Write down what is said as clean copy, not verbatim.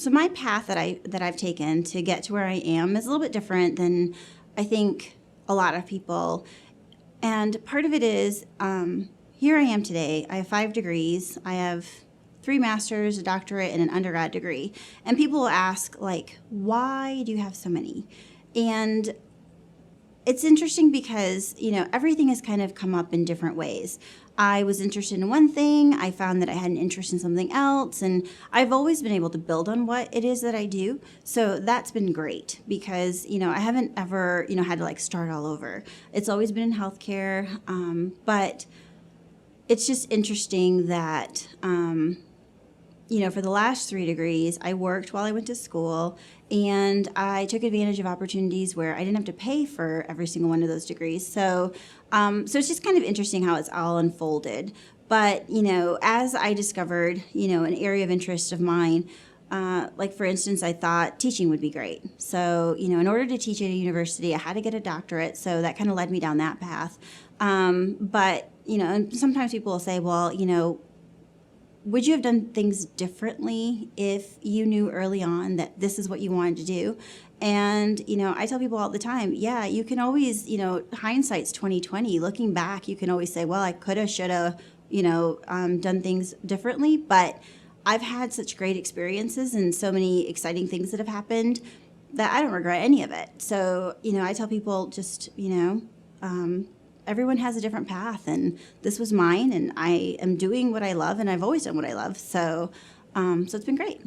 So my path that I've taken to get to where I am is a little bit different than I think a lot of people. And part of it is here I am today. I have 5 degrees. I have 3 masters, a doctorate, and an undergrad degree. And people will ask, like, why do you have so many? And it's interesting because, everything has kind of come up in different ways. I was interested in one thing. I found that I had an interest in something else. And I've always been able to build on what it is that I do. So that's been great because, I haven't ever, had to like start all over. It's always been in healthcare. But it's just interesting that, for the last 3 degrees, I worked while I went to school, and I took advantage of opportunities where I didn't have to pay for every single one of those degrees. So it's just kind of interesting how it's all unfolded. But, as I discovered, an area of interest of mine, like for instance, I thought teaching would be great. So, in order to teach at a university, I had to get a doctorate. So that kind of led me down that path. But, and sometimes people will say, well, would you have done things differently if you knew early on that this is what you wanted to do? And, I tell people all the time, yeah, you can always, hindsight's 2020. Looking back, you can always say, well, I coulda, shoulda, done things differently. But I've had such great experiences and so many exciting things that have happened that I don't regret any of it. So, I tell people just, everyone has a different path, and this was mine, and I am doing what I love, and I've always done what I love. So it's been great.